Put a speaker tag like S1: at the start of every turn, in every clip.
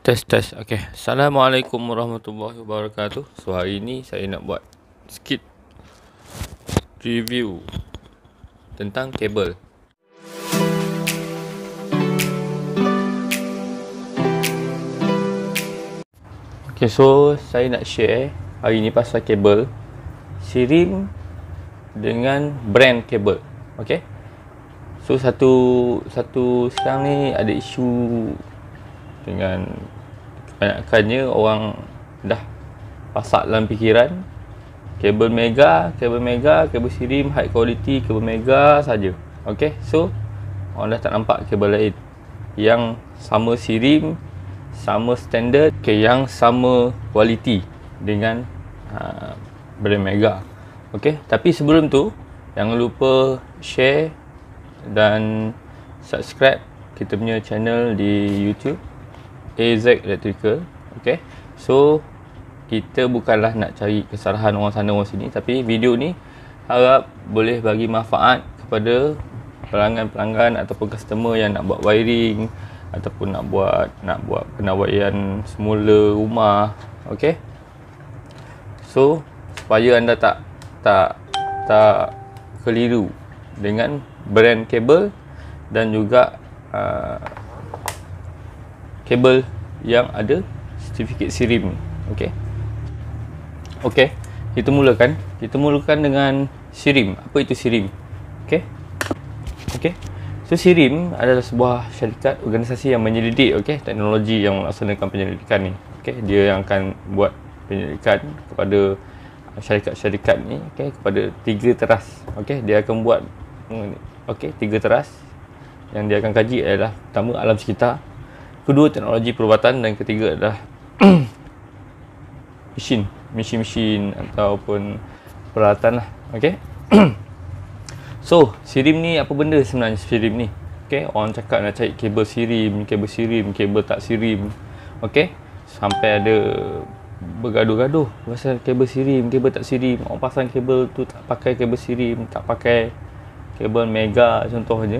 S1: Tes. Okay. Assalamualaikum warahmatullahi wabarakatuh. So hari ni saya nak buat sikit review tentang kabel. Okay, so saya nak share hari ni pasal kabel Sirim dengan brand kabel. Okay. So satu sekarang ni ada isu dengan kebanyakannya orang dah pasak dalam fikiran kabel mega, kabel Sirim high quality, kabel mega saja. Okey, so orang dah tak nampak kabel lain yang sama Sirim, sama standard, yang sama quality dengan brand mega. Okey, tapi sebelum tu jangan lupa share dan subscribe kita punya channel di YouTube AZ Electrical. Okay, so kita bukanlah nak cari kesalahan orang sana orang sini, tapi video ni harap boleh bagi manfaat kepada pelanggan-pelanggan ataupun customer yang nak buat wiring ataupun nak buat penawaian semula rumah. Okay, so supaya anda tak keliru dengan brand kabel dan juga kabel yang ada sertifikat Sirim ni. Okey, kita mulakan dengan Sirim. Apa itu Sirim? Okey, so Sirim adalah sebuah syarikat organisasi yang menyelidik teknologi yang melaksanakan penyelidikan ni. Dia yang akan buat penyelidikan kepada syarikat-syarikat ni, kepada 3 teras. Dia akan buat 3 teras yang dia akan kaji adalah pertama alam sekitar, kedua teknologi perubatan, dan ketiga adalah mesin ataupun peralatan lah. So Sirim ni apa benda sebenarnya Sirim ni? Orang cakap nak cari kabel Sirim, kabel tak Sirim. Sampai ada bergaduh-gaduh pasal kabel Sirim, kabel tak Sirim. Orang pasang kabel tu tak pakai kabel Sirim, tak pakai kabel mega contohnya.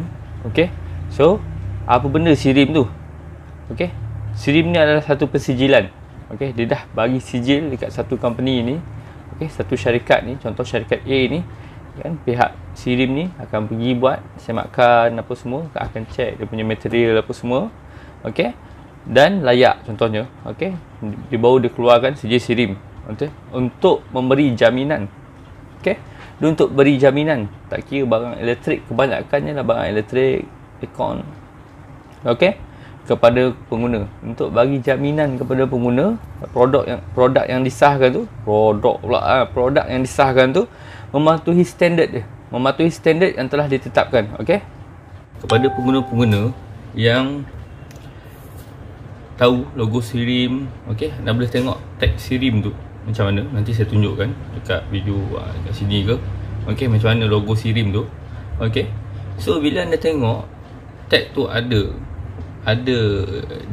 S1: So apa benda Sirim tu? Sirim ni adalah satu persijilan. Dia dah bagi sijil dekat satu company ni, satu syarikat ni. Contoh syarikat A ni kan, pihak Sirim ni akan pergi buat semakan apa semua, akan check dia punya material apa semua, dan layak contohnya. Dia baru dia keluarkan sijil Sirim untuk memberi jaminan. Dia untuk beri jaminan, tak kira barang elektrik, kebanyakannya lah barang elektrik, aircon, kepada pengguna, untuk bagi jaminan kepada pengguna produk yang disahkan tu, produk yang disahkan tu mematuhi standard dia, mematuhi standard yang telah ditetapkan. Kepada pengguna-pengguna yang tahu logo Sirim, anda boleh tengok tag Sirim tu macam mana, nanti saya tunjukkan dekat video dekat sini ke. Macam mana logo Sirim tu. So bila anda tengok tag tu ada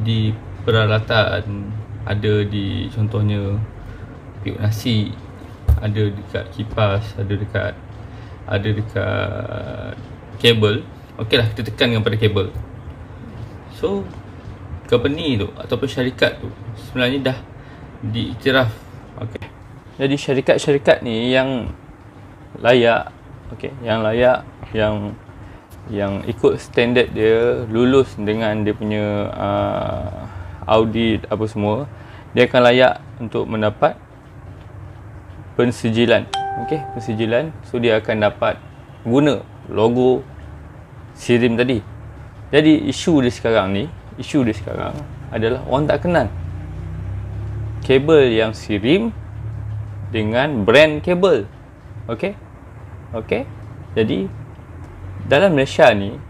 S1: di peralatan, ada di contohnya piuk nasi, ada dekat kipas, ada dekat kabel. Lah, kita tekankan pada kabel. So company tu ataupun syarikat tu sebenarnya dah diiktiraf. Jadi syarikat-syarikat ni yang layak, yang ikut standard dia, lulus dengan dia punya audit apa semua, dia akan layak untuk mendapat pensijilan. Pensijilan. So dia akan dapat guna logo Sirim tadi. Jadi isu dia sekarang adalah orang tak kenal kabel yang Sirim dengan brand kabel. Jadi dalam Malaysia ni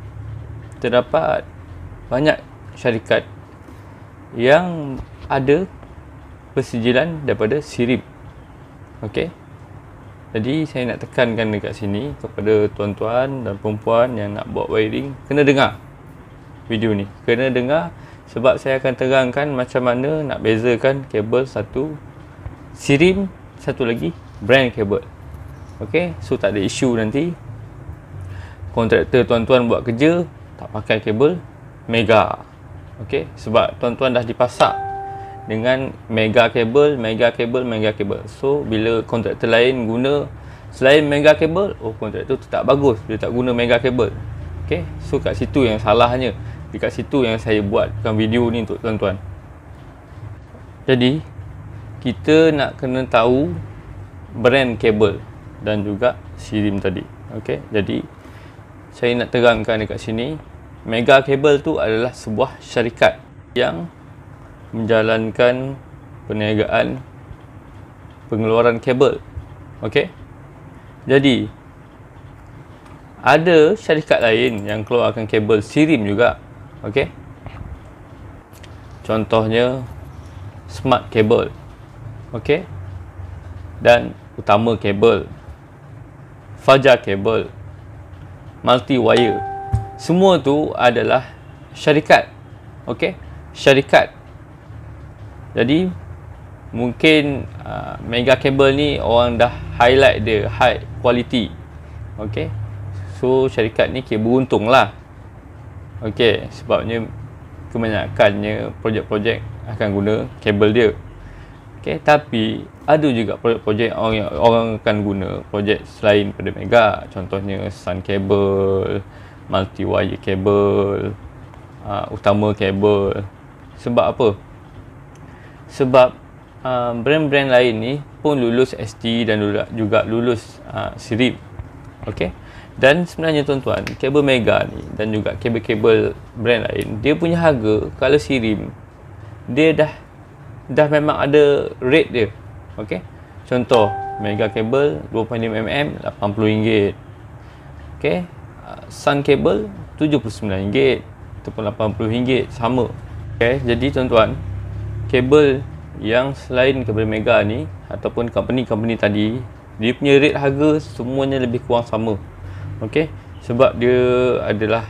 S1: terdapat banyak syarikat yang ada persijilan daripada Sirim. Jadi saya nak tekankan dekat sini kepada tuan-tuan dan perempuan yang nak buat wiring, kena dengar video ni, kena dengar, sebab saya akan terangkan macam mana nak bezakan kabel satu Sirim, satu lagi brand kabel. So tak ada isu nanti kontraktor tuan-tuan buat kerja tak pakai kabel mega. Sebab tuan-tuan dah dipasak dengan mega kabel, mega kabel, mega kabel. So bila kontraktor lain guna selain mega kabel, oh kontraktor tu tak bagus, dia tak guna mega kabel. Okey, so kat situ yang salahnya. Dekat situ yang saya buatkan video ni untuk tuan-tuan. Jadi kita nak kena tahu brand kabel dan juga sirim tadi. Okey, jadi saya nak terangkan dekat sini, Mega Kabel tu adalah sebuah syarikat yang menjalankan perniagaan pengeluaran kabel. Okey. Jadi ada syarikat lain yang keluarkan kabel sirim juga. Okey. Contohnya Smart Cable. Okey. Dan Utama Kabel, Fajar Kabel, Multi Wire. Semua tu adalah syarikat. Okey, syarikat. Jadi mungkin Mega Kabel ni orang dah highlight dia high quality. Okey. So syarikat ni kira beruntung lah. Okey, sebabnya kebanyakannya projek-projek akan guna kabel dia. Okey, tapi ada juga projek-projek orang akan guna projek selain pada Mega. Contohnya Sun Cable, Multi Wire Cable, Utama Cable. Sebab apa? Sebab brand-brand lain ni pun lulus ST dan juga lulus sirim. Okey. Dan sebenarnya tuan-tuan, kabel Mega ni dan juga kabel-kabel brand lain, dia punya harga kalau sirim dia dah memang ada rate dia. Okey. Contoh Mega Kabel 2.5mm RM80. Okey. Sun Cable RM79 ataupun RM80 sama. Okey, jadi tuan-tuan, kabel yang selain kabel Mega ni ataupun company-company tadi, dia punya rate harga semuanya lebih kurang sama. Okey, sebab dia adalah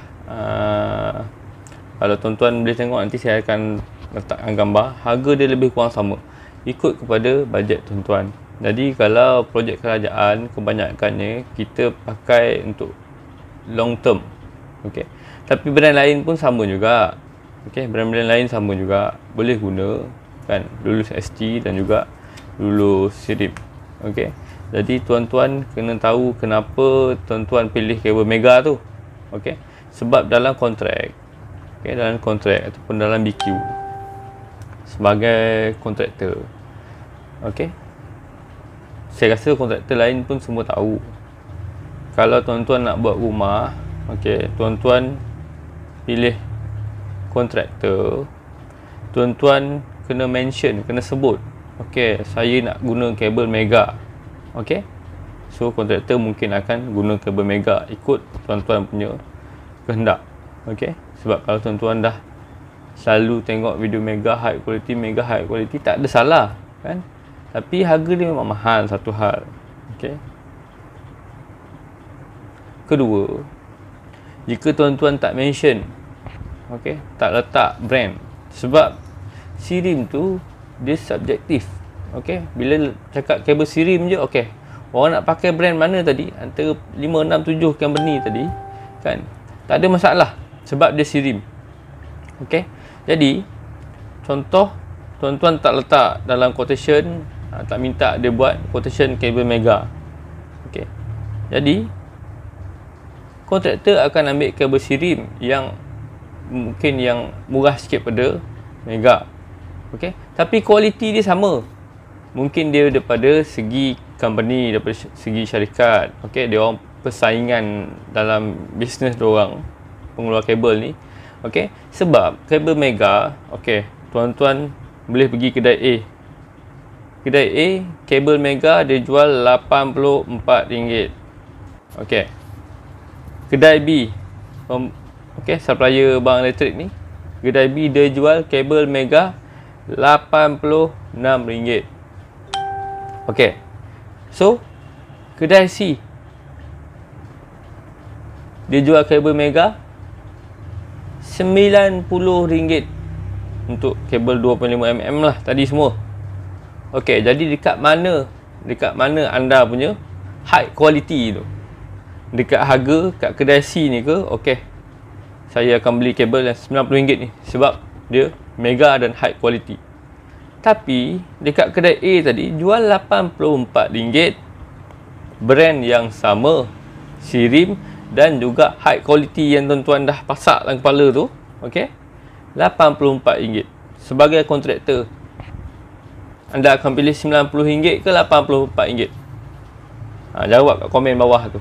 S1: kalau tuan-tuan boleh tengok nanti saya akan letakkan gambar, harga dia lebih kurang sama ikut kepada bajet tuan-tuan. Jadi kalau projek kerajaan kebanyakannya kita pakai untuk long term. Okey. Tapi brand lain pun sama juga. Okey, brand-brand lain sama juga boleh guna kan, lulus ST dan juga lulus sirim. Okey. Jadi tuan-tuan kena tahu kenapa tuan-tuan pilih kabel Mega tu. Okey. Sebab dalam kontrak, okey, dalam kontrak ataupun dalam BQ sebagai kontraktor. Okey. Saya rasa kontraktor lain pun semua tahu. Kalau tuan-tuan nak buat rumah, okey, tuan-tuan pilih kontraktor, tuan-tuan kena mention, kena sebut, okey, saya nak guna kabel Mega. Okey. So kontraktor mungkin akan guna kabel Mega ikut tuan-tuan punya kehendak. Okey. Sebab kalau tuan-tuan dah selalu tengok video Mega high quality, tak ada salah kan? Tapi harga dia memang mahal, satu hal. Okey. Kedua, jika tuan-tuan tak mention, okey, tak letak brand, sebab sirim tu dia subjektif. Okey, bila cakap kabel sirim je, okey, orang nak pakai brand mana tadi, antara 5, 6, 7 company tadi kan, tak ada masalah sebab dia sirim. Okey. Jadi contoh tuan-tuan tak letak dalam quotation, tak minta dia buat quotation kabel Mega. Okey. Jadi kontraktor akan ambil kabel sirim yang mungkin yang murah sikit pada Mega. Okey. Tapi kualiti dia sama. Mungkin dia daripada segi company, daripada segi syarikat. Okey, dia orang persaingan dalam bisnes dia orang pengeluar kabel ni. Okey, sebab kabel Mega, okey, tuan-tuan boleh pergi kedai A. Kedai A, kabel Mega dia jual RM84. Okey. Kedai B, okey, supplier barang elektrik ni, kedai B dia jual kabel Mega RM86. Okey. So, kedai C dia jual kabel Mega RM90 untuk kabel 2.5mm lah tadi semua. Okey, jadi dekat mana anda punya high quality tu? Dekat harga kat kedai C ni ke? Okey, saya akan beli kabel yang RM90 ni sebab dia Mega dan high quality. Tapi dekat kedai A tadi jual RM84, brand yang sama, Sirim dan juga high quality yang tuan-tuan dah pasak dalam kepala tu. Okey, RM84. Sebagai kontraktor, anda akan pilih RM90 ke RM84? Jawab kat komen bawah tu.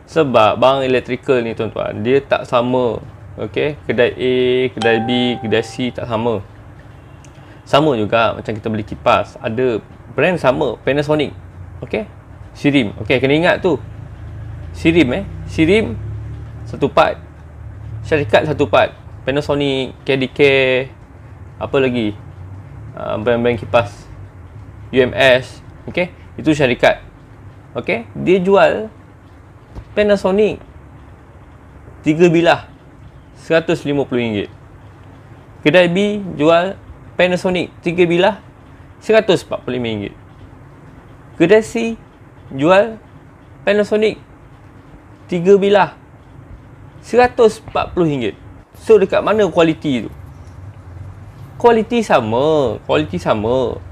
S1: Sebab barang elektrikal ni tuan-tuan, dia tak sama. Okey, kedai A, kedai B, kedai C tak sama. Sama juga macam kita beli kipas, ada brand sama, Panasonic. Okey, Sirim. Okey, kena ingat tu. Sirim Sirim satu part, syarikat satu part. Panasonic, KDK, apa lagi? Brand-brand kipas, UMS. Okey, itu syarikat. Okey, dia jual Panasonic 3 bilah RM150. Kedai B jual Panasonic 3 bilah RM145. Kedai C jual Panasonic 3 bilah RM140. So dekat mana kualiti tu? Kualiti sama.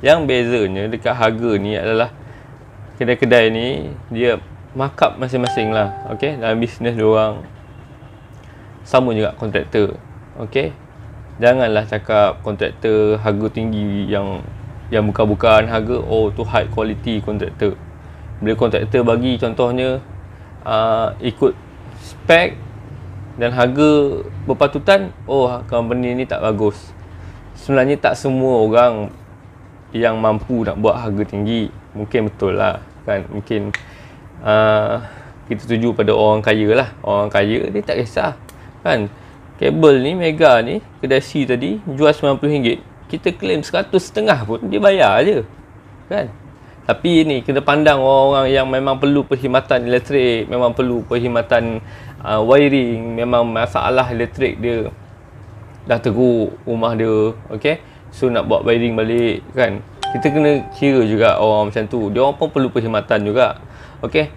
S1: Yang bezanya dekat harga ni adalah kedai-kedai ni dia markup masing-masing lah. Okay, dalam bisnes diorang sama juga kontraktor. Okay, janganlah cakap kontraktor harga tinggi yang bukan-bukan harga. Oh, tu high quality kontraktor. Bila kontraktor bagi contohnya ikut spek dan harga berpatutan, oh company ni tak bagus. Sebenarnya tak semua orang yang mampu nak buat harga tinggi. Mungkin betul lah kan, mungkin kita tuju pada orang kaya lah. Orang kaya dia tak kisah kan. Kabel ni Mega ni, kedai C tadi jual RM90, kita claim RM100.5 pun dia bayar je kan. Tapi ni kena pandang orang-orang yang memang perlu perkhidmatan elektrik, memang perlu perkhidmatan wiring, memang masalah elektrik dia dah teruk rumah dia. Okay, so nak buat wiring balik kan, kita kena kira juga orang macam tu. Dia orang pun perlu perkhidmatan juga. Okay,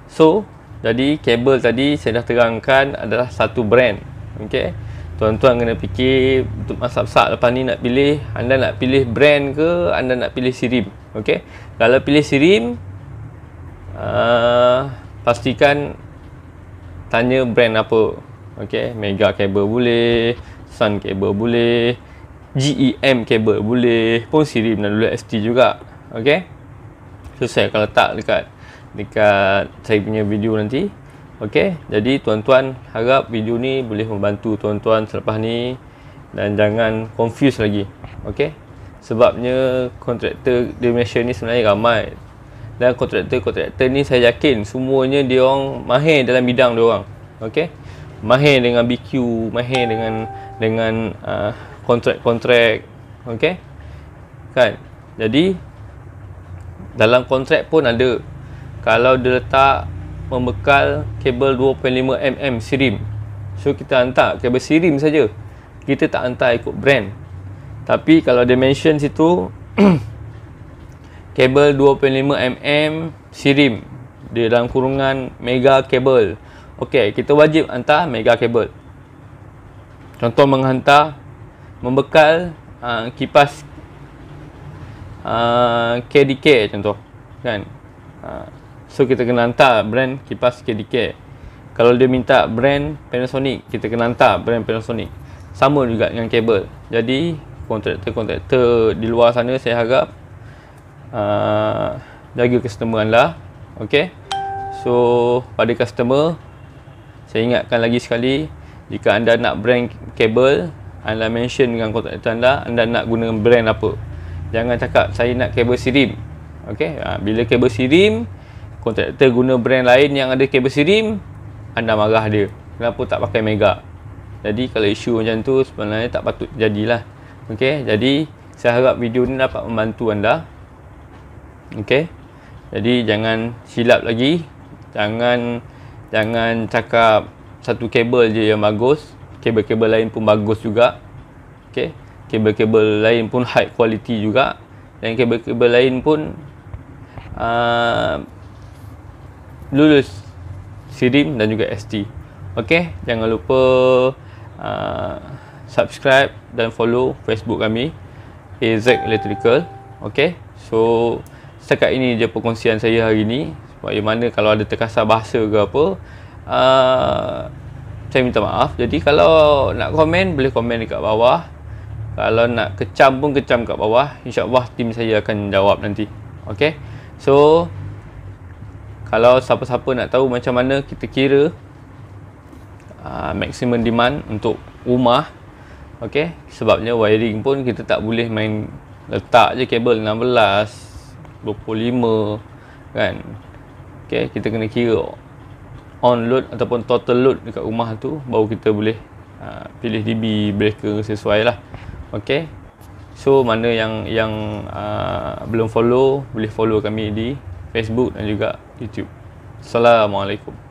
S1: so jadi kabel tadi saya dah terangkan adalah satu brand. Okay, tuan-tuan kena fikir untuk masa besar lepas ni nak pilih, anda nak pilih brand ke anda nak pilih Sirim. Okay, kalau pilih Sirim, pastikan tanya brand apa. Okay, Mega kabel boleh, Sun kabel boleh, GEM kabel boleh, pun Sirim dan WST juga. Okay, so saya akan letak dekat saya punya video nanti. Okey, jadi tuan-tuan harap video ni boleh membantu tuan-tuan selepas ni dan jangan confuse lagi. Okey, sebabnya kontraktor di Malaysia ni sebenarnya ramai, dan kontraktor ni saya yakin semuanya dia orang mahir dalam bidang dia orang. Okey, mahir dengan BQ, mahir dengan kontrak-kontrak. Okey kan, jadi dalam kontrak pun ada, kalau dia letak membekal kabel 2.5mm Sirim, so kita hantar kabel Sirim saja, kita tak hantar ikut brand. Tapi kalau dia mention situ kabel 2.5mm Sirim, dia dalam kurungan Mega kabel, okey, kita wajib hantar Mega kabel. Contoh menghantar membekal kipas KDK contoh kan, so kita kena hantar brand kipas KDK. Kalau dia minta brand Panasonic, kita kena hantar brand Panasonic. Sama juga dengan kabel. Jadi kontraktor di luar sana, saya harap jaga customer anda. Okay, so pada customer, saya ingatkan lagi sekali, jika anda nak brand kabel, anda mention dengan kontraktor anda nak guna brand apa. Jangan cakap saya nak kabel Sirim. Okay, bila kabel Sirim kontraktor guna brand lain yang ada kabel Sirim, anda marah dia, kenapa tak pakai Mega. Jadi kalau isu macam tu sebenarnya tak patut jadilah. Okey, jadi saya harap video ni dapat membantu anda. Okey, jadi jangan silap lagi, jangan cakap satu kabel je yang bagus, kabel-kabel lain pun bagus juga. Okey, kabel-kabel lain pun high quality juga, dan kabel-kabel lain pun lulus Sirim dan juga ST. Okey, jangan lupa subscribe dan follow Facebook kami. AZ Electrical. Okay, so setakat ini je perkongsian saya hari ni. Bagaimana kalau ada terkasar bahasa ke apa, saya minta maaf. Jadi kalau nak komen, boleh komen dekat bawah. Kalau nak kecam pun kecam kat bawah. InsyaAllah tim saya akan jawab nanti. Okay, so kalau siapa-siapa nak tahu macam mana kita kira maximum demand untuk rumah, okay, sebabnya wiring pun kita tak boleh main letak je kabel 16, 25 kan. Okay, kita kena kira on load ataupun total load dekat rumah tu, baru kita boleh pilih DB breaker sesuai lah. Okay, so mana yang belum follow, boleh follow kami di Facebook dan juga YouTube. Assalamualaikum.